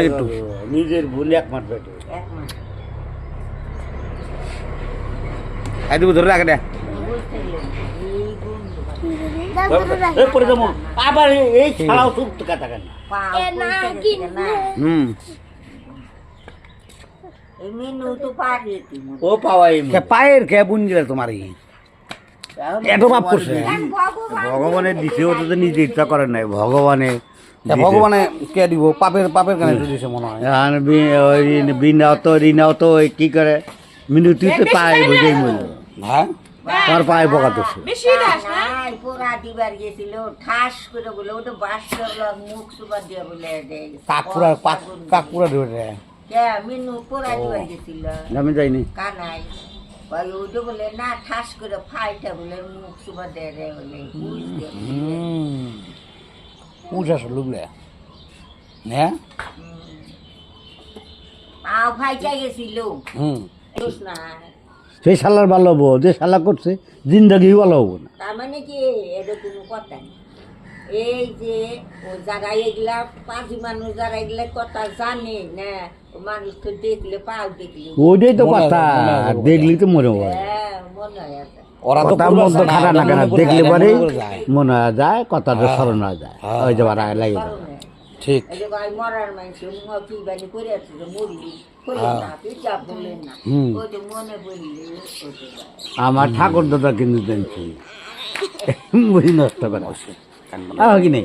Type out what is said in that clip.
থেকে একটু নিজের ভুল একমাত্র পেটে আইদু ধরে রাখ দে পরে যাবো আবার এই ছাড়াও চুপ কথা কেন ও পাওয়াই পায়ের কে বুন গেলে তোমার এত পাপ করছে ভগবানের দিছে ও তো নিজে ইচ্ছা করেন নাই ভগবানে ভগবানে কে দিব পাপের পাপের কানে দিছে মনে হয় রিনাও তো কি করে মিনতি তো পায় বুঝেই মূল্য হ্যাঁ তার পায়ে পোকা দিচ্ছে পোড়া দিবার গেছিল ঠাস করে বলে ওটা বাস মুখ সুপার দিয়ে বলে কাকুরা ধরে মিনু পোড়া দিবার গেছিল আমি যাইনি কানাই ওইটা বলে না ঠাস করে ফাইটা বলে মুখ সুপার দিয়ে রে বলে পূজা লুবলে হ্যাঁ ফাইটা গেছিল না সেই শালার ভালো হবো যে শালা করছে জিন্দগি ভালো হবো না তার মানে কি এটা কোনো কথা নেই এই যে ও যারা এগুলা পাঁচি মানুষ যারা এগুলা কথা জানে না মানুষ তো দেখলে পাও দেখলে ওইটাই তো কথা দেখলি তো মনে হয় মনে হয় ওরা তো খাটা না কেন দেখলে পরে মনে হয় যায় কথাটা স্মরণ হয়ে যায় ওই যে বাড়া লাগে ঠিক মরার মানুষ কি বানি করে আছে মরলি আমার ঠাকুর দাদা কিন্তু জানছি বুঝি নষ্ট করে কি নেই